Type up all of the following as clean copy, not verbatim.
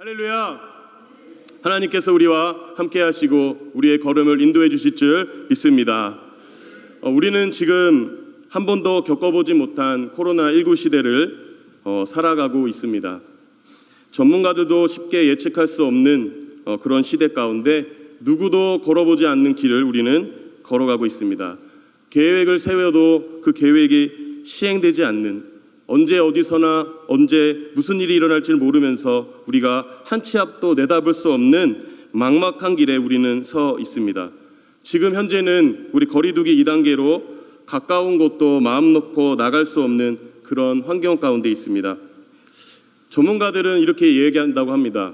할렐루야! 하나님께서 우리와 함께 하시고 우리의 걸음을 인도해 주실 줄 믿습니다. 우리는 지금 한 번도 겪어보지 못한 코로나19 시대를 살아가고 있습니다. 전문가들도 쉽게 예측할 수 없는 그런 시대 가운데 누구도 걸어보지 않는 길을 우리는 걸어가고 있습니다. 계획을 세워도 그 계획이 시행되지 않는, 언제 어디서나 언제 무슨 일이 일어날지 모르면서 우리가 한 치 앞도 내다볼 수 없는 막막한 길에 우리는 서 있습니다. 지금 현재는 우리 거리두기 2단계로 가까운 곳도 마음 놓고 나갈 수 없는 그런 환경 가운데 있습니다. 전문가들은 이렇게 얘기한다고 합니다.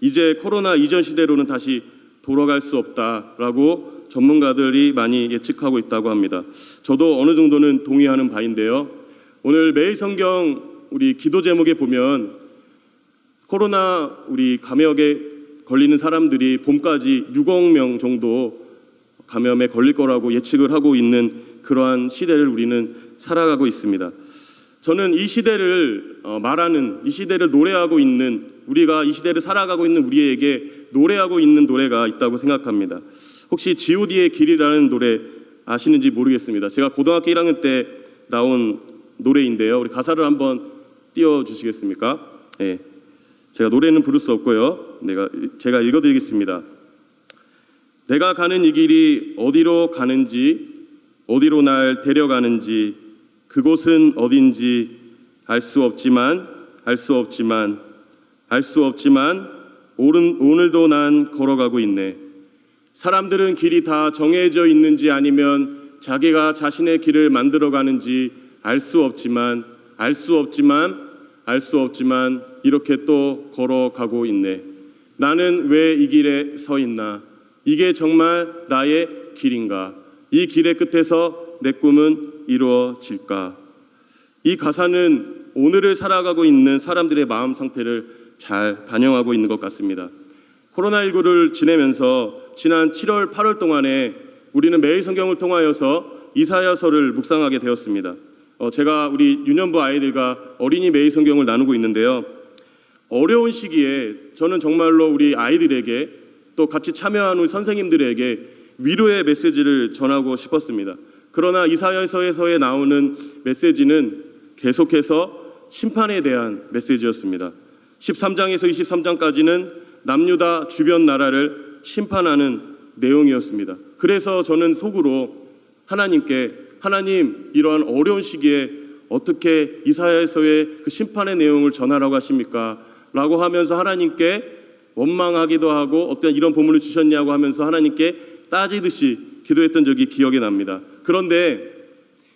이제 코로나 이전 시대로는 다시 돌아갈 수 없다라고 전문가들이 많이 예측하고 있다고 합니다. 저도 어느 정도는 동의하는 바인데요. 오늘 매일 성경 우리 기도 제목에 보면 코로나 우리 감염에 걸리는 사람들이 봄까지 6억 명 정도 감염에 걸릴 거라고 예측을 하고 있는 그러한 시대를 우리는 살아가고 있습니다. 저는 이 시대를 말하는, 이 시대를 노래하고 있는, 우리가 이 시대를 살아가고 있는 우리에게 노래하고 있는 노래가 있다고 생각합니다. 혹시 G.O.D의 길이라는 노래 아시는지 모르겠습니다. 제가 고등학교 1학년 때 나온 노래인데요. 우리 가사를 한번 띄워주시겠습니까? 네. 제가 노래는 부를 수 없고요. 제가 읽어드리겠습니다. 내가 가는 이 길이 어디로 가는지, 어디로 날 데려가는지, 그곳은 어딘지 알 수 없지만 오늘도 난 걸어가고 있네. 사람들은 길이 다 정해져 있는지 아니면 자기가 자신의 길을 만들어가는지 알 수 없지만 이렇게 또 걸어가고 있네. 나는 왜 이 길에 서 있나? 이게 정말 나의 길인가? 이 길의 끝에서 내 꿈은 이루어질까? 이 가사는 오늘을 살아가고 있는 사람들의 마음 상태를 잘 반영하고 있는 것 같습니다. 코로나19를 지내면서 지난 7월, 8월 동안에 우리는 매일 성경을 통하여서 이사야서를 묵상하게 되었습니다. 제가 우리 유년부 아이들과 어린이 매일 성경을 나누고 있는데요. 어려운 시기에 저는 정말로 우리 아이들에게 또 같이 참여하는 선생님들에게 위로의 메시지를 전하고 싶었습니다. 그러나 이사야서에 나오는 메시지는 계속해서 심판에 대한 메시지였습니다. 13장에서 23장까지는 남유다 주변 나라를 심판하는 내용이었습니다. 그래서 저는 속으로 하나님, 이러한 어려운 시기에 어떻게 이사야서의 그 심판의 내용을 전하라고 하십니까? 라고 하면서 하나님께 원망하기도 하고, 어떤 이런 본문을 주셨냐고 하면서 하나님께 따지듯이 기도했던 적이 기억이 납니다. 그런데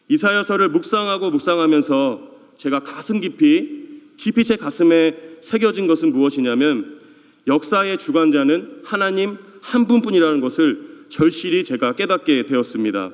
이사야서를 묵상하면서 제가 가슴 깊이 제 가슴에 새겨진 것은 무엇이냐면, 역사의 주관자는 하나님 한 분뿐이라는 것을 절실히 제가 깨닫게 되었습니다.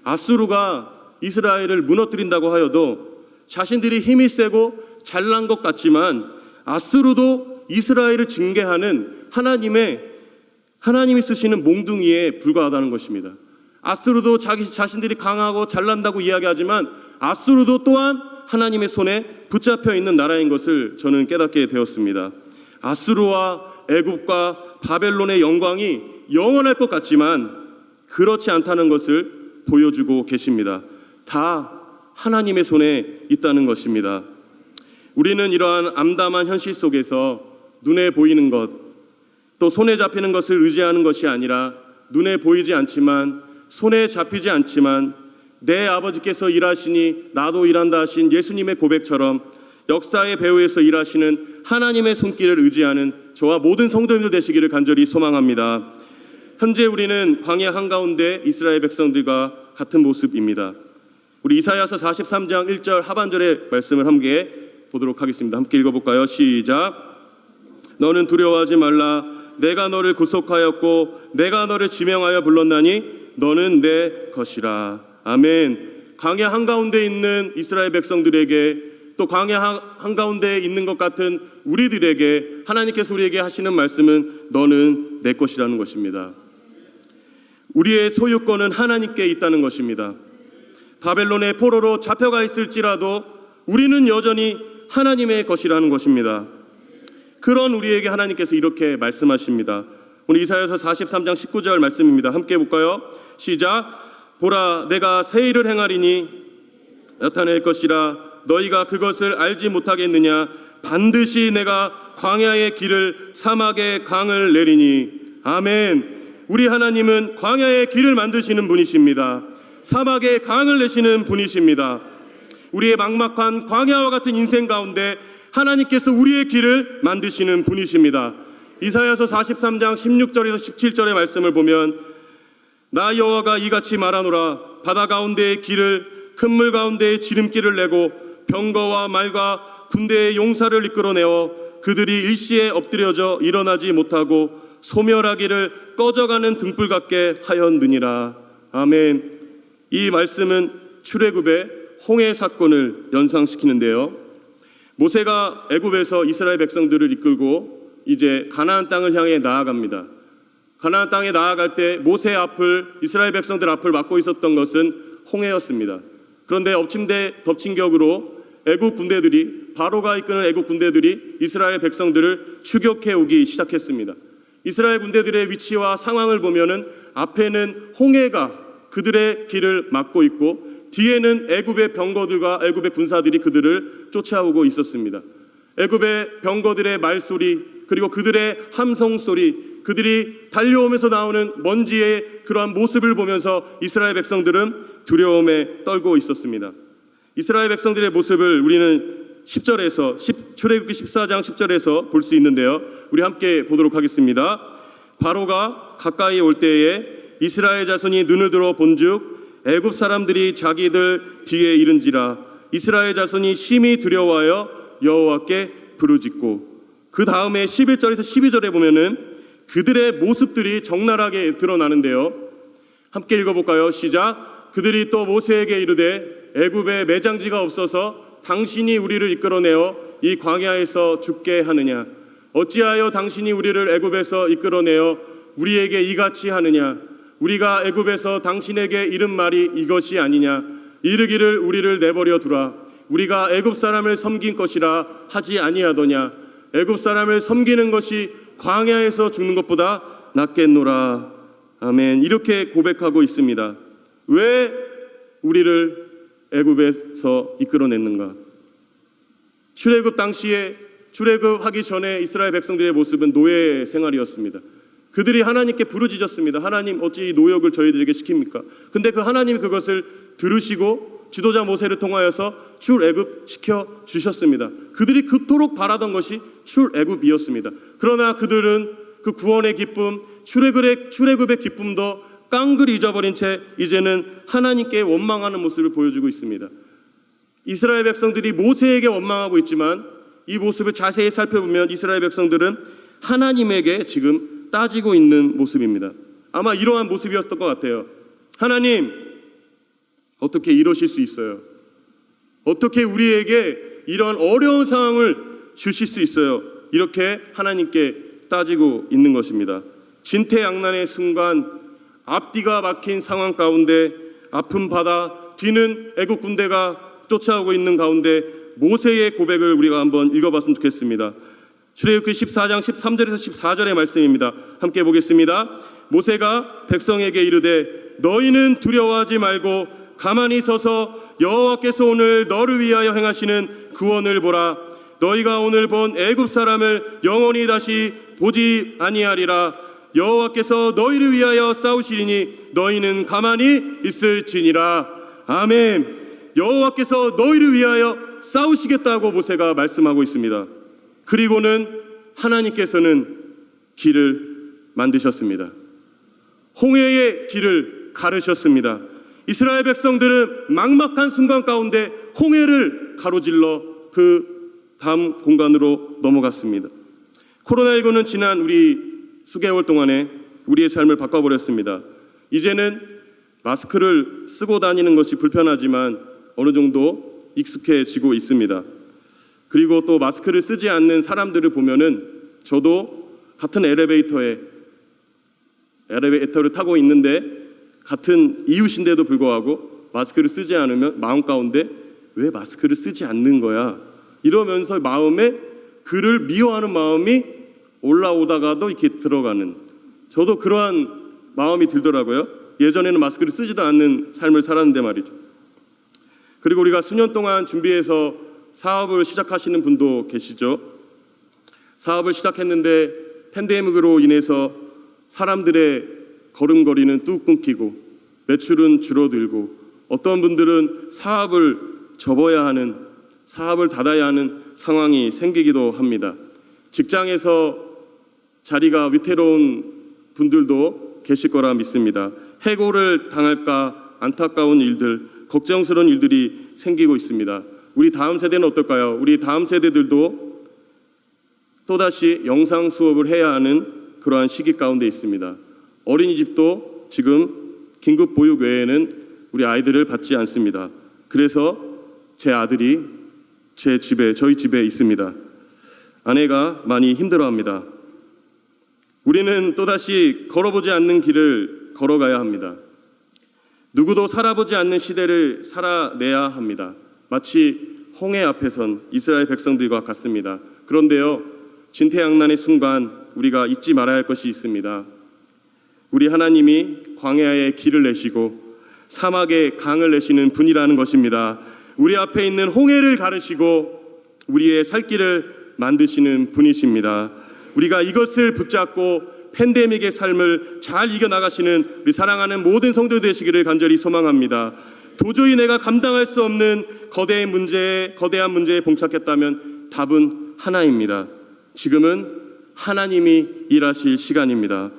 아수르가 이스라엘을 무너뜨린다고 하여도 자신들이 힘이 세고 잘난 것 같지만 아수르도 이스라엘을 징계하는 하나님이 쓰시는 몽둥이에 불과하다는 것입니다. 아수르도 자신들이 강하고 잘난다고 이야기하지만 아수르도 또한 하나님의 손에 붙잡혀 있는 나라인 것을 저는 깨닫게 되었습니다. 아수르와 애굽과 바벨론의 영광이 영원할 것 같지만 그렇지 않다는 것을 보여주고 계십니다. 다 하나님의 손에 있다는 것입니다. 우리는 이러한 암담한 현실 속에서 눈에 보이는 것, 또 손에 잡히는 것을 의지하는 것이 아니라 눈에 보이지 않지만, 손에 잡히지 않지만 내 아버지께서 일하시니 나도 일한다 하신 예수님의 고백처럼 역사의 배후에서 일하시는 하나님의 손길을 의지하는 저와 모든 성도님들 되시기를 간절히 소망합니다. 현재 우리는 광야 한가운데 이스라엘 백성들과 같은 모습입니다. 우리 이사야서 43장 1절 하반절의 말씀을 함께 보도록 하겠습니다. 함께 읽어볼까요? 시작. 너는 두려워하지 말라. 내가 너를 구속하였고 내가 너를 지명하여 불렀나니 너는 내 것이라. 아멘. 광야 한가운데 있는 이스라엘 백성들에게, 또 광야 한가운데 있는 것 같은 우리들에게 하나님께서 우리에게 하시는 말씀은 너는 내 것이라는 것입니다. 우리의 소유권은 하나님께 있다는 것입니다. 바벨론의 포로로 잡혀가 있을지라도 우리는 여전히 하나님의 것이라는 것입니다. 그런 우리에게 하나님께서 이렇게 말씀하십니다. 오늘 이사야서 43장 19절 말씀입니다. 함께 볼까요? 시작. 보라, 내가 새 일을 행하리니 나타낼 것이라. 너희가 그것을 알지 못하겠느냐? 반드시 내가 광야의 길을, 사막의 강을 내리니. 아멘. 우리 하나님은 광야의 길을 만드시는 분이십니다. 사막의 강을 내시는 분이십니다. 우리의 막막한 광야와 같은 인생 가운데 하나님께서 우리의 길을 만드시는 분이십니다. 이사야서 43장 16절에서 17절의 말씀을 보면, 나 여호와가 이같이 말하노라. 바다 가운데의 길을, 큰 물 가운데의 지름길을 내고 병거와 말과 군대의 용사를 이끌어내어 그들이 일시에 엎드려져 일어나지 못하고 소멸하기를 꺼져가는 등불 같게 하였느니라. 아멘. 이 말씀은 출애굽의 홍해 사건을 연상시키는데요. 모세가 애굽에서 이스라엘 백성들을 이끌고 이제 가나안 땅을 향해 나아갑니다. 가나안 땅에 나아갈 때 모세 앞을, 이스라엘 백성들 앞을 막고 있었던 것은 홍해였습니다. 그런데 덮친 격으로 애굽 군대들이, 바로가 이끄는 애굽 군대들이 이스라엘 백성들을 추격해 오기 시작했습니다. 이스라엘 군대들의 위치와 상황을 보면은 앞에는 홍해가 그들의 길을 막고 있고 뒤에는 애굽의 병거들과 애굽의 군사들이 그들을 쫓아오고 있었습니다. 애굽의 병거들의 말소리, 그리고 그들의 함성 소리, 그들이 달려오면서 나오는 먼지의 그러한 모습을 보면서 이스라엘 백성들은 두려움에 떨고 있었습니다. 이스라엘 백성들의 모습을 우리는 10절에서 출애굽기 14장 10절에서 볼 수 있는데요. 우리 함께 보도록 하겠습니다. 바로가 가까이 올 때에 이스라엘 자손이 눈을 들어 본즉 애굽 사람들이 자기들 뒤에 이른지라. 이스라엘 자손이 심히 두려워하여 여호와께 부르짖고. 그 다음에 11절에서 12절에 보면은 그들의 모습들이 적나라하게 드러나는데요. 함께 읽어볼까요? 시작. 그들이 또 모세에게 이르되 애굽에 매장지가 없어서 당신이 우리를 이끌어내어 이 광야에서 죽게 하느냐? 어찌하여 당신이 우리를 애굽에서 이끌어내어 우리에게 이같이 하느냐? 우리가 애굽에서 당신에게 이른 말이 이것이 아니냐? 이르기를 우리를 내버려 두라. 우리가 애굽 사람을 섬긴 것이라 하지 아니하더냐? 애굽 사람을 섬기는 것이 광야에서 죽는 것보다 낫겠노라. 아멘. 이렇게 고백하고 있습니다. 왜 우리를 애굽에서 이끌어냈는가? 출애굽 당시에, 출애굽하기 전에 이스라엘 백성들의 모습은 노예 생활이었습니다. 그들이 하나님께 부르짖었습니다. 하나님, 어찌 이 노역을 저희들에게 시킵니까? 근데 그 하나님이 그것을 들으시고 지도자 모세를 통하여서 출애굽 시켜 주셨습니다. 그들이 그토록 바라던 것이 출애굽이었습니다. 그러나 그들은 그 구원의 기쁨, 출애굽의 기쁨도 깡그리 잊어버린 채 이제는 하나님께 원망하는 모습을 보여주고 있습니다. 이스라엘 백성들이 모세에게 원망하고 있지만 이 모습을 자세히 살펴보면 이스라엘 백성들은 하나님에게 지금 따지고 있는 모습입니다. 아마 이러한 모습이었던 것 같아요. 하나님, 어떻게 이러실 수 있어요? 어떻게 우리에게 이런 어려운 상황을 주실 수 있어요? 이렇게 하나님께 따지고 있는 것입니다. 진퇴양난의 순간, 앞뒤가 막힌 상황 가운데, 아픈 바다, 뒤는 애국 군대가 쫓아오고 있는 가운데 모세의 고백을 우리가 한번 읽어봤으면 좋겠습니다. 출애굽기 14장 13절에서 14절의 말씀입니다. 함께 보겠습니다. 모세가 백성에게 이르되 너희는 두려워하지 말고 가만히 서서 여호와께서 오늘 너를 위하여 행하시는 구원을 보라. 너희가 오늘 본 애굽 사람을 영원히 다시 보지 아니하리라. 여호와께서 너희를 위하여 싸우시리니 너희는 가만히 있을지니라. 아멘. 여호와께서 너희를 위하여 싸우시겠다고 모세가 말씀하고 있습니다. 그리고는 하나님께서는 길을 만드셨습니다. 홍해의 길을 가르셨습니다. 이스라엘 백성들은 막막한 순간 가운데 홍해를 가로질러 그 다음 공간으로 넘어갔습니다. 코로나19는 지난 우리 수개월 동안에 우리의 삶을 바꿔버렸습니다. 이제는 마스크를 쓰고 다니는 것이 불편하지만 어느 정도 익숙해지고 있습니다. 그리고 또 마스크를 쓰지 않는 사람들을 보면은 저도 같은 엘리베이터를 타고 있는데 같은 이웃인데도 불구하고 마스크를 쓰지 않으면 마음 가운데 왜 마스크를 쓰지 않는 거야? 이러면서 마음에 그를 미워하는 마음이 올라오다가도 이렇게 들어가는, 저도 그러한 마음이 들더라고요. 예전에는 마스크를 쓰지도 않는 삶을 살았는데 말이죠. 그리고 우리가 수년 동안 준비해서 사업을 시작하시는 분도 계시죠. 사업을 시작했는데 팬데믹으로 인해서 사람들의 걸음걸이는 뚝 끊기고 매출은 줄어들고 어떤 분들은 사업을 접어야 하는, 사업을 닫아야 하는 상황이 생기기도 합니다. 직장에서 자리가 위태로운 분들도 계실 거라 믿습니다. 해고를 당할까 안타까운 일들, 걱정스러운 일들이 생기고 있습니다. 우리 다음 세대는 어떨까요? 우리 다음 세대들도 또다시 영상 수업을 해야 하는 그러한 시기 가운데 있습니다. 어린이집도 지금 긴급 보육 외에는 우리 아이들을 받지 않습니다. 그래서 제 아들이 저희 집에 있습니다. 아내가 많이 힘들어합니다. 우리는 또다시 걸어보지 않는 길을 걸어가야 합니다. 누구도 살아보지 않는 시대를 살아내야 합니다. 마치 홍해 앞에 선 이스라엘 백성들과 같습니다. 그런데요, 진퇴양난의 순간 우리가 잊지 말아야 할 것이 있습니다. 우리 하나님이 광야에 길을 내시고 사막에 강을 내시는 분이라는 것입니다. 우리 앞에 있는 홍해를 가르시고 우리의 살 길을 만드시는 분이십니다. 우리가 이것을 붙잡고 팬데믹의 삶을 잘 이겨나가시는 우리 사랑하는 모든 성도 되시기를 간절히 소망합니다. 도저히 내가 감당할 수 없는 거대한 문제에 봉착했다면 답은 하나입니다. 지금은 하나님이 일하실 시간입니다.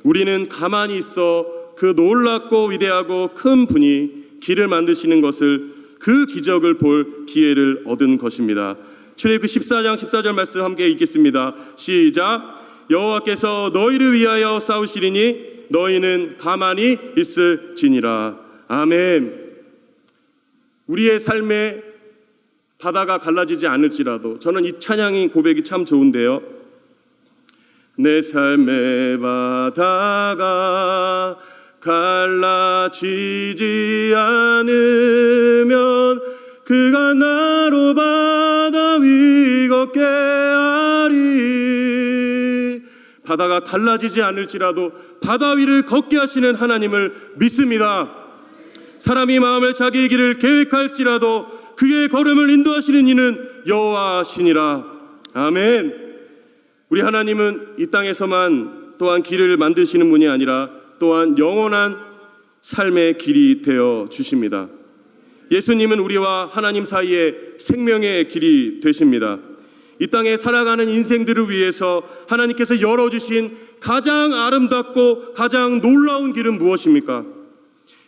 우리는 가만히 있어 그 놀랍고 위대하고 큰 분이 길을 만드시는 것을, 그 기적을 볼 기회를 얻은 것입니다. 출애굽기 14장 14절 말씀 함께 읽겠습니다. 시작. 여호와께서 너희를 위하여 싸우시리니 너희는 가만히 있을지니라. 아멘. 우리의 삶에 바다가 갈라지지 않을지라도, 저는 이 찬양이 고백이 참 좋은데요. 내 삶의 바다가 갈라지지 않으면 그가 나로 바다 위 걷게 하리. 바다가 갈라지지 않을지라도 바다 위를 걷게 하시는 하나님을 믿습니다. 사람이 마음을 자기의 길을 계획할지라도 그의 걸음을 인도하시는 이는 여호와시니라. 아멘. 우리 하나님은 이 땅에서만 또한 길을 만드시는 분이 아니라 또한 영원한 삶의 길이 되어 주십니다. 예수님은 우리와 하나님 사이에 생명의 길이 되십니다. 이 땅에 살아가는 인생들을 위해서 하나님께서 열어주신 가장 아름답고 가장 놀라운 길은 무엇입니까?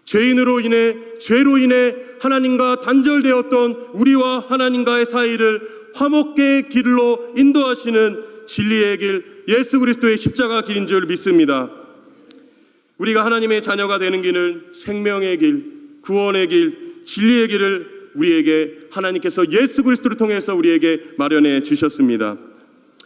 죄로 인해 하나님과 단절되었던 우리와 하나님과의 사이를 화목의 길로 인도하시는 진리의 길, 예수 그리스도의 십자가 길인 줄 믿습니다. 우리가 하나님의 자녀가 되는 길은 생명의 길, 구원의 길, 진리의 길을 우리에게 하나님께서 예수 그리스도를 통해서 우리에게 마련해 주셨습니다.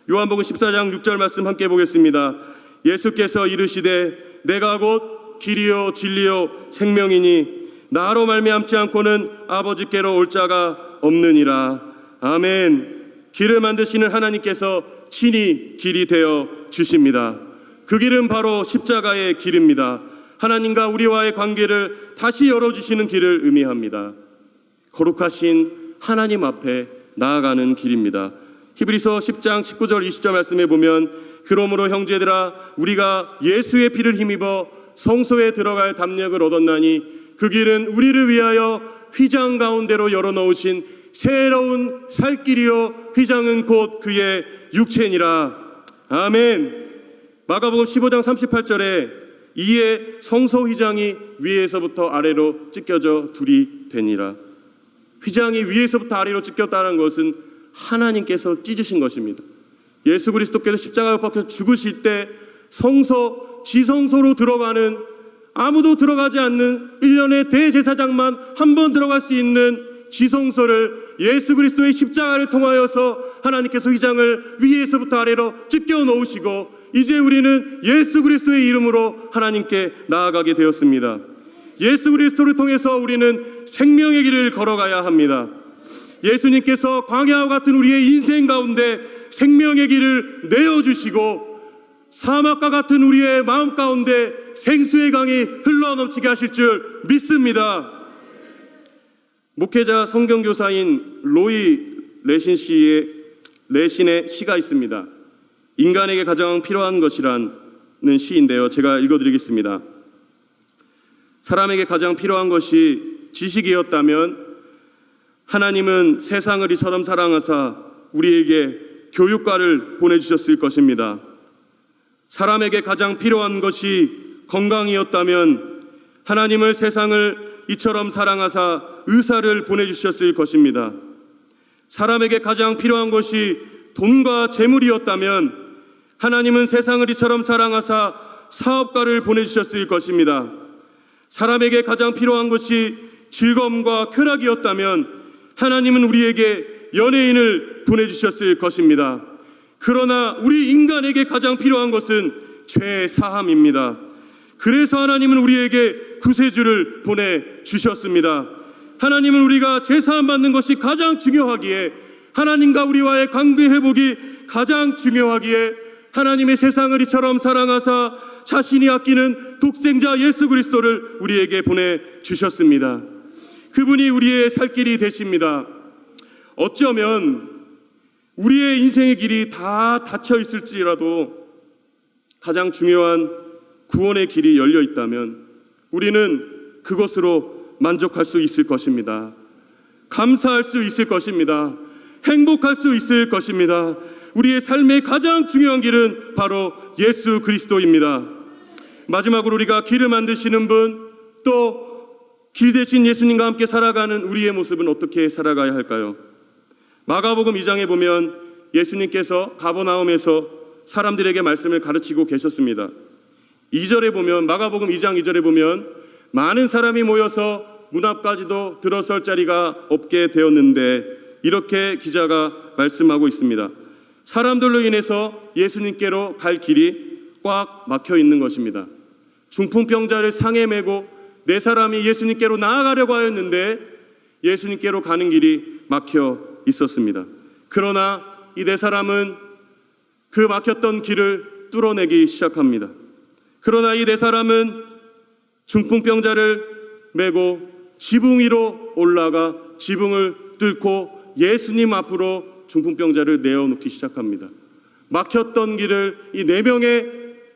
요한복음 14장 6절 말씀 함께 보겠습니다. 예수께서 이르시되 내가 곧 길이요 진리요 생명이니 나로 말미암지 않고는 아버지께로 올 자가 없느니라. 아멘. 길을 만드시는 하나님께서 친히 길이 되어 주십니다. 그 길은 바로 십자가의 길입니다. 하나님과 우리와의 관계를 다시 열어주시는 길을 의미합니다. 거룩하신 하나님 앞에 나아가는 길입니다. 히브리서 10장 19절 20절 말씀에 보면 그러므로 형제들아 우리가 예수의 피를 힘입어 성소에 들어갈 담력을 얻었나니 그 길은 우리를 위하여 휘장 가운데로 열어놓으신 새로운 살 길이요 휘장은 곧 그의 육체니라. 아멘. 마가복음 15장 38절에 이에 성소 휘장이 위에서부터 아래로 찢겨져 둘이 되니라. 휘장이 위에서부터 아래로 찢겼다는 것은 하나님께서 찢으신 것입니다. 예수 그리스도께서 십자가에 못 박혀 죽으실 때 성소, 지성소로 들어가는, 아무도 들어가지 않는 1년의 대제사장만 한 번 들어갈 수 있는 지성소를 예수 그리스도의 십자가를 통하여서 하나님께서 휘장을 위에서부터 아래로 찢겨 놓으시고 이제 우리는 예수 그리스도의 이름으로 하나님께 나아가게 되었습니다. 예수 그리스도를 통해서 우리는 생명의 길을 걸어가야 합니다. 예수님께서 광야와 같은 우리의 인생 가운데 생명의 길을 내어주시고 사막과 같은 우리의 마음 가운데 생수의 강이 흘러넘치게 하실 줄 믿습니다. 목회자 성경교사인 로이 레신의 시가 있습니다. 인간에게 가장 필요한 것이라는 시인데요, 제가 읽어드리겠습니다. 사람에게 가장 필요한 것이 지식이었다면 하나님은 세상을 이처럼 사랑하사 우리에게 교육과를 보내주셨을 것입니다. 사람에게 가장 필요한 것이 건강이었다면 하나님을 세상을 이처럼 사랑하사 의사를 보내주셨을 것입니다. 사람에게 가장 필요한 것이 돈과 재물이었다면 하나님은 세상을 이처럼 사랑하사 사업가를 보내주셨을 것입니다. 사람에게 가장 필요한 것이 즐거움과 쾌락이었다면 하나님은 우리에게 연예인을 보내주셨을 것입니다. 그러나 우리 인간에게 가장 필요한 것은 죄 사함입니다. 그래서 하나님은 우리에게 구세주를 보내주셨습니다. 하나님은 우리가 죄 사함 받는 것이 가장 중요하기에, 하나님과 우리와의 관계 회복이 가장 중요하기에 하나님의 세상을 이처럼 사랑하사 자신이 아끼는 독생자 예수 그리스도를 우리에게 보내주셨습니다. 그분이 우리의 살 길이 되십니다. 어쩌면 우리의 인생의 길이 다 닫혀 있을지라도 가장 중요한 구원의 길이 열려 있다면 우리는 그것으로 만족할 수 있을 것입니다. 감사할 수 있을 것입니다. 행복할 수 있을 것입니다. 우리의 삶의 가장 중요한 길은 바로 예수 그리스도입니다. 마지막으로 우리가 길을 만드시는 분, 또 길 대신 예수님과 함께 살아가는 우리의 모습은 어떻게 살아가야 할까요? 마가복음 2장에 보면 예수님께서 가버나움에서 사람들에게 말씀을 가르치고 계셨습니다. 2절에 보면, 마가복음 2장 2절에 보면 많은 사람이 모여서 문 앞까지도 들어설 자리가 없게 되었는데, 이렇게 기자가 말씀하고 있습니다. 사람들로 인해서 예수님께로 갈 길이 꽉 막혀 있는 것입니다. 중풍병자를 상에 메고 네 사람이 예수님께로 나아가려고 하였는데 예수님께로 가는 길이 막혀 있었습니다. 그러나 이 네 사람은 그 막혔던 길을 뚫어내기 시작합니다. 그러나 이 네 사람은 중풍병자를 메고 지붕 위로 올라가 지붕을 뚫고 예수님 앞으로 중풍병자를 내어놓기 시작합니다. 막혔던 길을 이 네 명의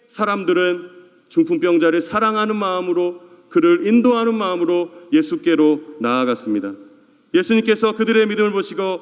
사람들은 중풍병자를 사랑하는 마음으로, 그를 인도하는 마음으로 예수께로 나아갔습니다. 예수님께서 그들의 믿음을 보시고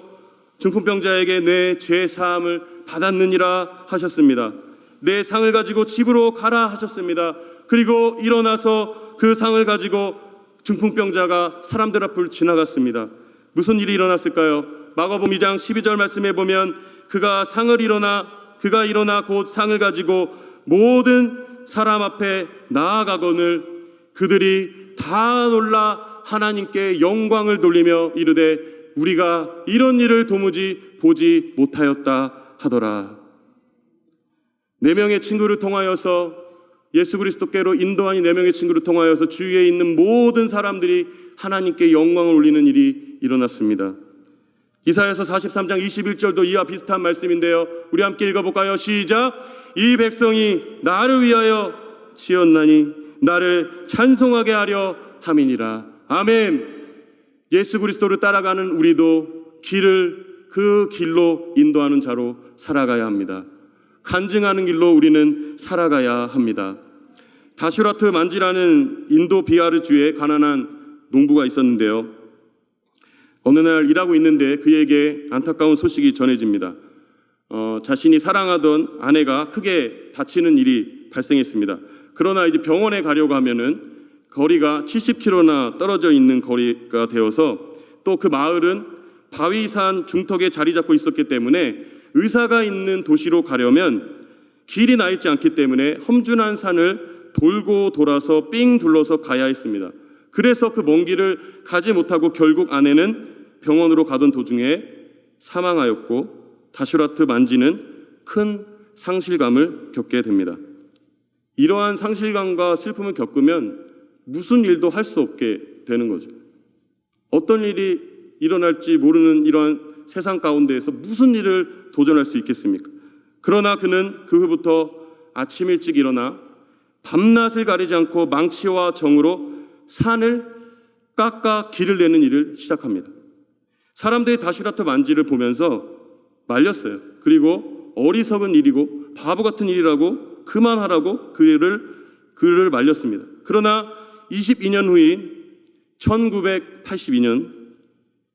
중풍병자에게 내 죄 사함을 받았느니라 하셨습니다. 내 상을 가지고 집으로 가라 하셨습니다. 그리고 일어나서 그 상을 가지고 중풍병자가 사람들 앞을 지나갔습니다. 무슨 일이 일어났을까요? 마가복음 2장 12절 말씀에 보면 그가 일어나 곧 상을 가지고 모든 사람 앞에 나아가거늘 그들이 다 놀라 하나님께 영광을 돌리며 이르되 우리가 이런 일을 도무지 보지 못하였다 하더라. 네 명의 친구를 통하여서, 예수 그리스도께로 인도한 이 네 명의 친구를 통하여서 주위에 있는 모든 사람들이 하나님께 영광을 올리는 일이 일어났습니다. 이사야서 43장 21절도 이와 비슷한 말씀인데요, 우리 함께 읽어볼까요? 시작. 이 백성이 나를 위하여 지었나니 나를 찬송하게 하려 함이니라. 아멘. 예수 그리스도를 따라가는 우리도 그 길로 인도하는 자로 살아가야 합니다. 간증하는 길로 우리는 살아가야 합니다. 다슈라트 만지라는 인도 비하르 주에 가난한 농부가 있었는데요, 어느 날 일하고 있는데 그에게 안타까운 소식이 전해집니다. 자신이 사랑하던 아내가 크게 다치는 일이 발생했습니다. 그러나 이제 병원에 가려고 하면은 거리가 70km나 떨어져 있는 거리가 되어서, 또 그 마을은 바위산 중턱에 자리 잡고 있었기 때문에 의사가 있는 도시로 가려면 길이 나 있지 않기 때문에 험준한 산을 돌고 돌아서 삥 둘러서 가야 했습니다. 그래서 그 먼 길을 가지 못하고 결국 아내는 병원으로 가던 도중에 사망하였고, 다슈라트 만지는 큰 상실감을 겪게 됩니다. 이러한 상실감과 슬픔을 겪으면 무슨 일도 할 수 없게 되는 거죠. 어떤 일이 일어날지 모르는 이러한 세상 가운데에서 무슨 일을 도전할 수 있겠습니까? 그러나 그는 그 후부터 아침 일찍 일어나 밤낮을 가리지 않고 망치와 정으로 산을 깎아 길을 내는 일을 시작합니다. 사람들이 다슈라토 만지를 보면서 말렸어요. 그리고 어리석은 일이고 바보 같은 일이라고 그만하라고 그를 말렸습니다. 그러나 22년 후인 1982년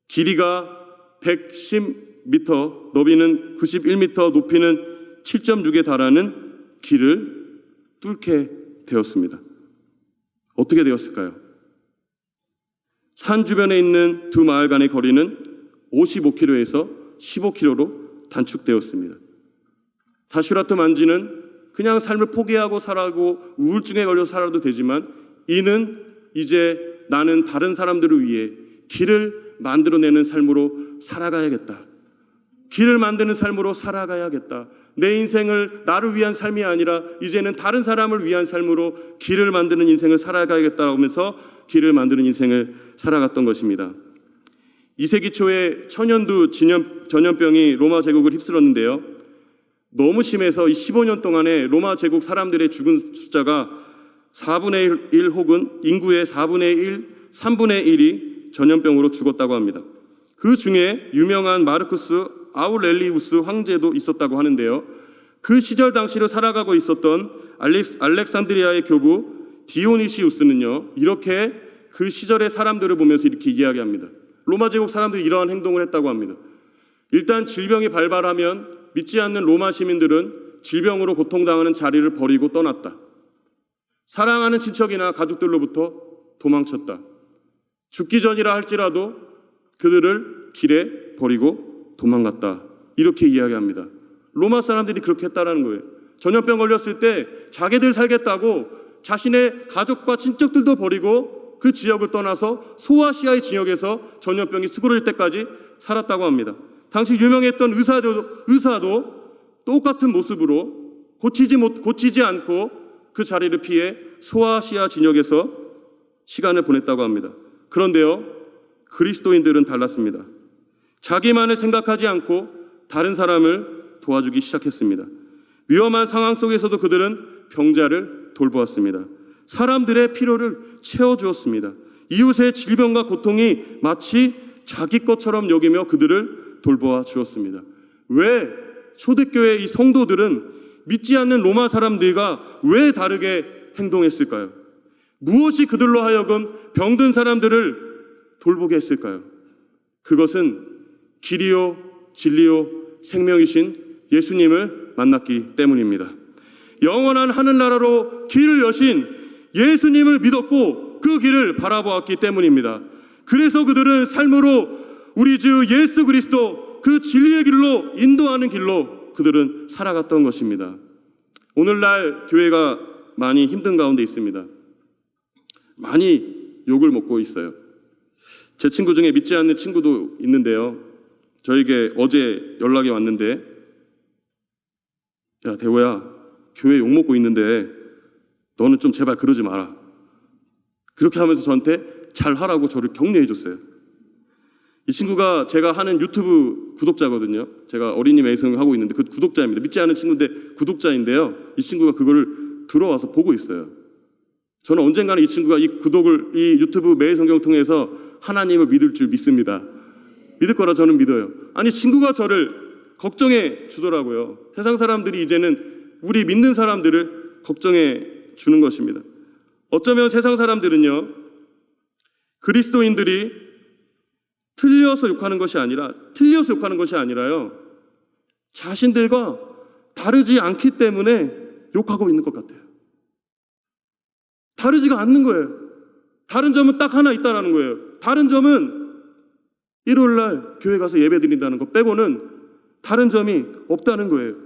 길이가 110m, 너비는 91m, 높이는 7.6에 달하는 길을 뚫게 되었습니다. 어떻게 되었을까요? 산 주변에 있는 두 마을 간의 거리는 55km에서 15km로 단축되었습니다. 다슈라토 만지는 그냥 삶을 포기하고 살아고 우울증에 걸려서 살아도 되지만 이는 이제 나는 다른 사람들을 위해 길을 만들어내는 삶으로 살아가야겠다. 길을 만드는 삶으로 살아가야겠다. 내 인생을 나를 위한 삶이 아니라 이제는 다른 사람을 위한 삶으로 길을 만드는 인생을 살아가야겠다 하면서 길을 만드는 인생을 살아갔던 것입니다. 2세기 초에 천연두 전염병이 로마 제국을 휩쓸었는데요. 너무 심해서 이 15년 동안에 로마 제국 사람들의 죽은 숫자가 4분의 1 혹은 인구의 4분의 1, 3분의 1이 전염병으로 죽었다고 합니다. 그 중에 유명한 마르쿠스 아우렐리우스 황제도 있었다고 하는데요. 그 시절 당시를 살아가고 있었던 알렉산드리아의 교부 디오니시우스는요, 이렇게 그 시절의 사람들을 보면서 이렇게 이야기합니다. 로마 제국 사람들이 이러한 행동을 했다고 합니다. 일단 질병이 발발하면 믿지 않는 로마 시민들은 질병으로 고통당하는 자리를 버리고 떠났다. 사랑하는 친척이나 가족들로부터 도망쳤다. 죽기 전이라 할지라도 그들을 길에 버리고 도망갔다. 이렇게 이야기합니다. 로마 사람들이 그렇게 했다라는 거예요. 전염병 걸렸을 때 자기들 살겠다고 자신의 가족과 친척들도 버리고 그 지역을 떠나서 소아시아의 지역에서 전염병이 수그러질 때까지 살았다고 합니다. 당시 유명했던 의사도 똑같은 모습으로 고치지 않고 그 자리를 피해 소아시아 진역에서 시간을 보냈다고 합니다. 그런데요, 그리스도인들은 달랐습니다. 자기만을 생각하지 않고 다른 사람을 도와주기 시작했습니다. 위험한 상황 속에서도 그들은 병자를 돌보았습니다. 사람들의 필요를 채워주었습니다. 이웃의 질병과 고통이 마치 자기 것처럼 여기며 그들을 돌보아 주었습니다. 왜 초대교회 이 성도들은 믿지 않는 로마 사람들과 왜 다르게 행동했을까요? 무엇이 그들로 하여금 병든 사람들을 돌보게 했을까요? 그것은 길이요 진리요 생명이신 예수님을 만났기 때문입니다. 영원한 하늘나라로 길을 여신 예수님을 믿었고 그 길을 바라보았기 때문입니다. 그래서 그들은 삶으로 우리 주 예수 그리스도 그 진리의 길로 인도하는 길로 그들은 살아갔던 것입니다. 오늘날 교회가 많이 힘든 가운데 있습니다. 많이 욕을 먹고 있어요. 제 친구 중에 믿지 않는 친구도 있는데요. 저에게 어제 연락이 왔는데, 야 대호야, 교회 욕 먹고 있는데 너는 좀 제발 그러지 마라. 그렇게 하면서 저한테 잘하라고 저를 격려해 줬어요. 이 친구가 제가 하는 유튜브 구독자거든요. 제가 어린이 매성을 하고 있는데 그 구독자입니다. 믿지 않는 친구인데 구독자인데요. 이 친구가 그거를 들어와서 보고 있어요. 저는 언젠가는 이 친구가 이 유튜브 매일 성경을 통해서 하나님을 믿을 줄 믿습니다. 믿을 거라 저는 믿어요. 아니 친구가 저를 걱정해 주더라고요. 세상 사람들이 이제는 우리 믿는 사람들을 걱정해 주는 것입니다. 어쩌면 세상 사람들은요, 그리스도인들이 틀려서 욕하는 것이 아니라요, 자신들과 다르지 않기 때문에 욕하고 있는 것 같아요. 다르지가 않는 거예요. 다른 점은 딱 하나 있다라는 거예요. 다른 점은 일요일날 교회 가서 예배 드린다는 것 빼고는 다른 점이 없다는 거예요.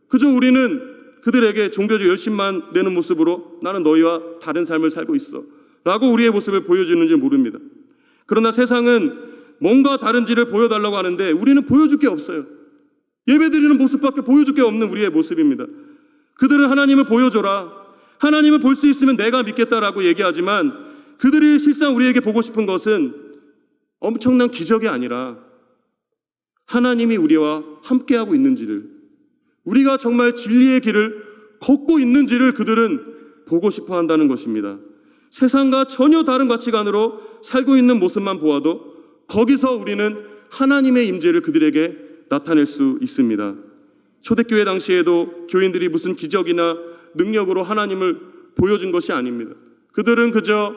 그저 우리는 그들에게 종교적 열심만 내는 모습으로 나는 너희와 다른 삶을 살고 있어 라고 우리의 모습을 보여주는지 모릅니다. 그러나 세상은 뭔가 다른지를 보여달라고 하는데 우리는 보여줄 게 없어요. 예배드리는 모습밖에 보여줄 게 없는 우리의 모습입니다. 그들은 하나님을 보여줘라, 하나님을 볼 수 있으면 내가 믿겠다라고 얘기하지만 그들이 실상 우리에게 보고 싶은 것은 엄청난 기적이 아니라 하나님이 우리와 함께하고 있는지를, 우리가 정말 진리의 길을 걷고 있는지를 그들은 보고 싶어 한다는 것입니다. 세상과 전혀 다른 가치관으로 살고 있는 모습만 보아도 거기서 우리는 하나님의 임재를 그들에게 나타낼 수 있습니다. 초대교회 당시에도 교인들이 무슨 기적이나 능력으로 하나님을 보여준 것이 아닙니다. 그들은 그저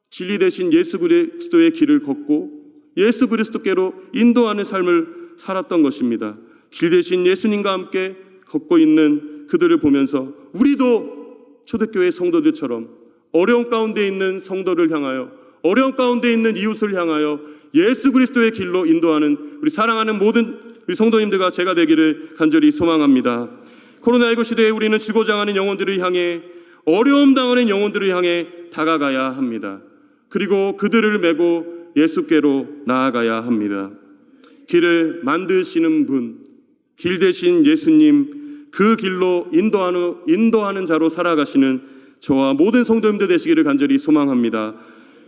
진리 대신 예수 그리스도의 길을 걷고 예수 그리스도께로 인도하는 삶을 살았던 것입니다. 길 대신 예수님과 함께 걷고 있는 그들을 보면서 우리도 초대교회 성도들처럼 어려운 가운데 있는 성도를 향하여, 어려운 가운데 있는 이웃을 향하여 예수 그리스도의 길로 인도하는 우리 사랑하는 모든 우리 성도님들과 제가 되기를 간절히 소망합니다. 코로나19 시대에 우리는 죽어져 가는 영혼들을 향해, 어려움 당하는 영혼들을 향해 다가가야 합니다. 그리고 그들을 메고 예수께로 나아가야 합니다. 길을 만드시는 분, 길 대신 예수님, 그 길로 인도하는 자로 살아가시는 저와 모든 성도님들 되시기를 간절히 소망합니다.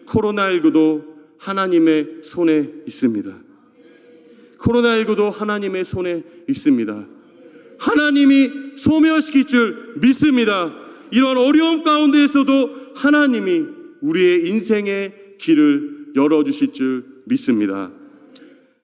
코로나19도 하나님의 손에 있습니다. 코로나19도 하나님의 손에 있습니다. 하나님이 소멸시킬 줄 믿습니다. 이런 어려움 가운데에서도 하나님이 우리의 인생의 길을 열어주실 줄 믿습니다.